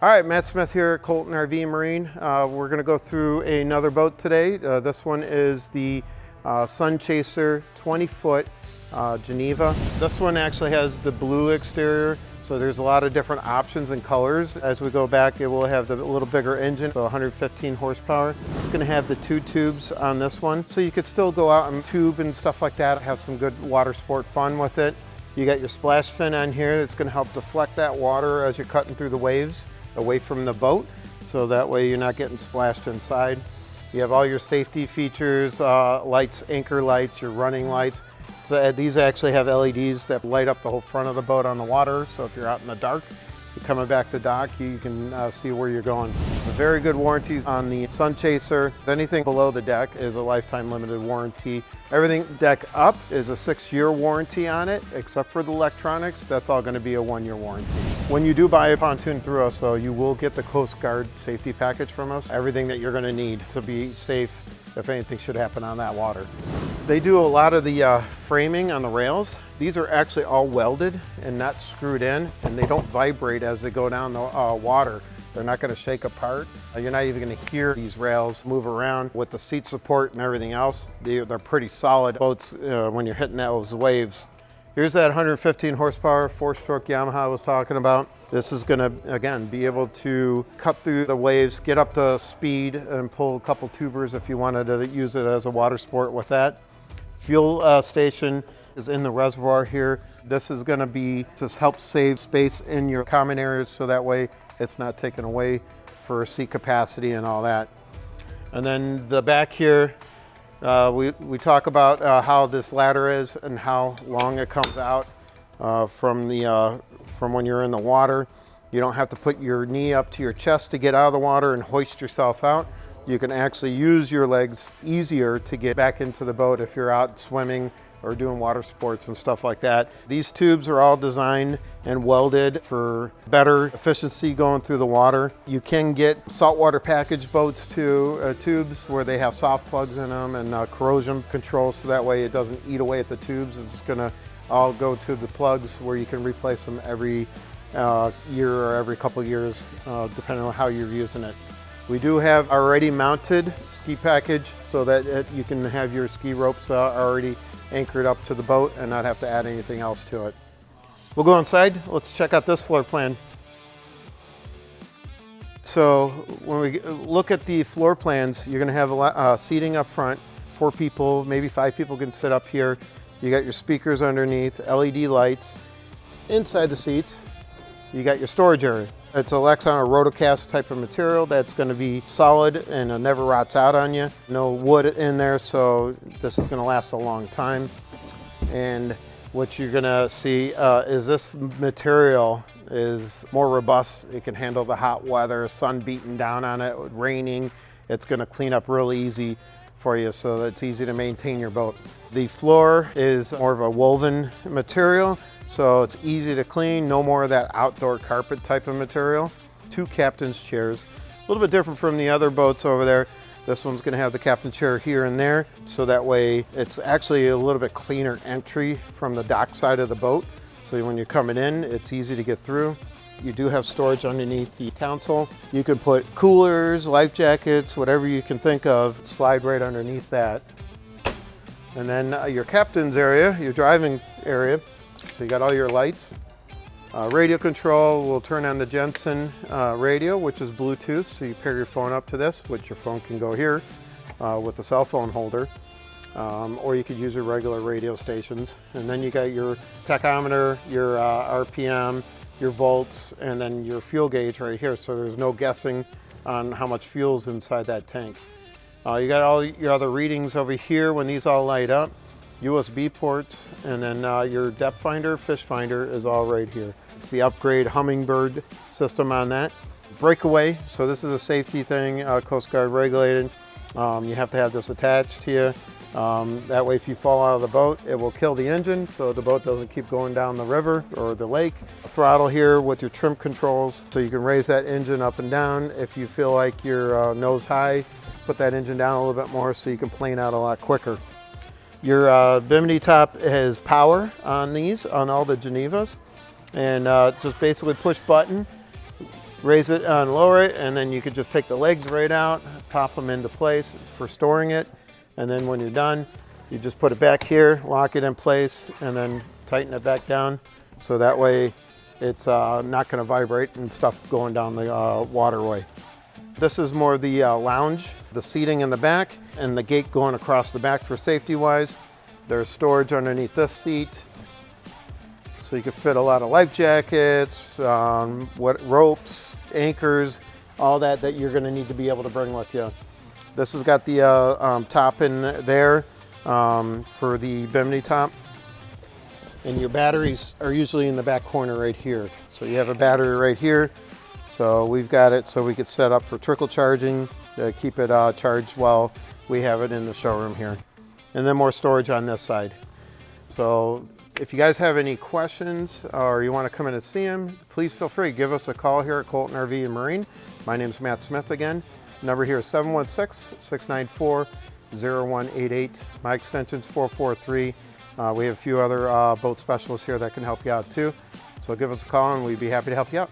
All right, Matt Smith here at Colton RV Marine. We're going to go through another boat today. This one is the Sunchaser 20-foot Geneva. This one actually has the blue exterior, so there's a lot of different options and colors. As we go back, it will have the little bigger engine, so 115 horsepower. It's going to have the 2 tubes on this one, so you could still go out and tube and stuff like that, have some good water sport fun with it. You got your splash fin on here that's going to help deflect that water as you're cutting through the waves away from the boat, so that way you're not getting splashed inside. You have all your safety features, lights, anchor lights, your running lights. So these actually have LEDs that light up the whole front of the boat on the water, so if you're out in the dark, you're coming back to dock, you can see where you're going. Very good warranties on the Sunchaser. Anything below the deck is a lifetime limited warranty. Everything deck up is a 6-year warranty on it, except for the electronics. That's all going to be a 1-year warranty. When you do buy a pontoon through us, though, you will get the Coast Guard safety package from us. Everything that you're going to need to be safe if anything should happen on that water. They do a lot of the framing on the rails. These are actually all welded and not screwed in, and they don't vibrate as they go down the water. They're not going to shake apart. You're not even going to hear these rails move around with the seat support and everything else. They're pretty solid boats when you're hitting those waves. Here's that 115 horsepower 4-stroke Yamaha I was talking about. This is going to, again, be able to cut through the waves, get up to speed, and pull a couple tubers if you wanted to use it as a water sport with that. Fuel station is in the reservoir here. This is going to be to help save space in your common areas, so that way it's not taken away for seat capacity and all that. And then the back here, we talk about how this ladder is and how long it comes out from when you're in the water. You don't have to put your knee up to your chest to get out of the water and hoist yourself out. You can actually use your legs easier to get back into the boat if you're out swimming or doing water sports and stuff like that. These tubes are all designed and welded for better efficiency going through the water. You can get saltwater package boats too, tubes where they have soft plugs in them and corrosion control, so that way it doesn't eat away at the tubes. It's gonna all go to the plugs where you can replace them every year or every couple years, depending on how you're using it. We do have already mounted ski package so that you can have your ski ropes already anchored up to the boat and not have to add anything else to it. We'll go inside. Let's check out this floor plan. So when we look at the floor plans, you're going to have seating up front. 4 people, maybe 5 people can sit up here. You got your speakers underneath, LED lights. Inside the seats, you got your storage area. It's a Lexan or Rotocast type of material that's going to be solid and it never rots out on you. No wood in there, so this is going to last a long time. And what you're going to see is this material is more robust. It can handle the hot weather, sun beating down on it, raining. It's going to clean up really easy for you, so that it's easy to maintain your boat. The floor is more of a woven material, so it's easy to clean, no more of that outdoor carpet type of material. 2 captain's chairs, a little bit different from the other boats over there. This one's going to have the captain chair here and there, so that way it's actually a little bit cleaner entry from the dock side of the boat. So when you're coming in, it's easy to get through. You do have storage underneath the console. You can put coolers, life jackets, whatever you can think of, slide right underneath that. And then your captain's area, your driving area. So you got all your lights. Radio control will turn on the Jensen radio, which is Bluetooth. So you pair your phone up to this, which your phone can go here with the cell phone holder. Or you could use your regular radio stations. And then you got your tachometer, your RPM, your volts, and then your fuel gauge right here. So there's no guessing on how much fuel's inside that tank. You got all your other readings over here when these all light up. USB ports, and then your depth finder, fish finder is all right here. It's the upgrade Hummingbird system on that. Breakaway, so this is a safety thing, Coast Guard regulated. You have to have this attached to you. That way if you fall out of the boat, it will kill the engine so the boat doesn't keep going down the river or the lake. A throttle here with your trim controls, so you can raise that engine up and down. If you feel like you're nose high, put that engine down a little bit more so you can plane out a lot quicker. Your bimini top has power on these, on all the Genevas, and just basically push button. raise it and lower it, and then you could just take the legs right out, pop them into place for storing it. And then when you're done, you just put it back here, lock it in place, and then tighten it back down. So that way it's not gonna vibrate and stuff going down the waterway. This is more the lounge, the seating in the back, and the gate going across the back for safety wise. There's storage underneath this seat. So you can fit a lot of life jackets, ropes, anchors, all that you're gonna need to be able to bring with you. This has got the top in there for the bimini top. And your batteries are usually in the back corner right here. So you have a battery right here. So we've got it so we could set up for trickle charging to keep it charged while we have it in the showroom here. And then more storage on this side. So if you guys have any questions or you want to come in and see them, please feel free. Give us a call here at Colton RV and Marine. My name's Matt Smith again. Number here is 716-694-0188. My extension's 443. We have a few other boat specialists here that can help you out too. So give us a call and we'd be happy to help you out.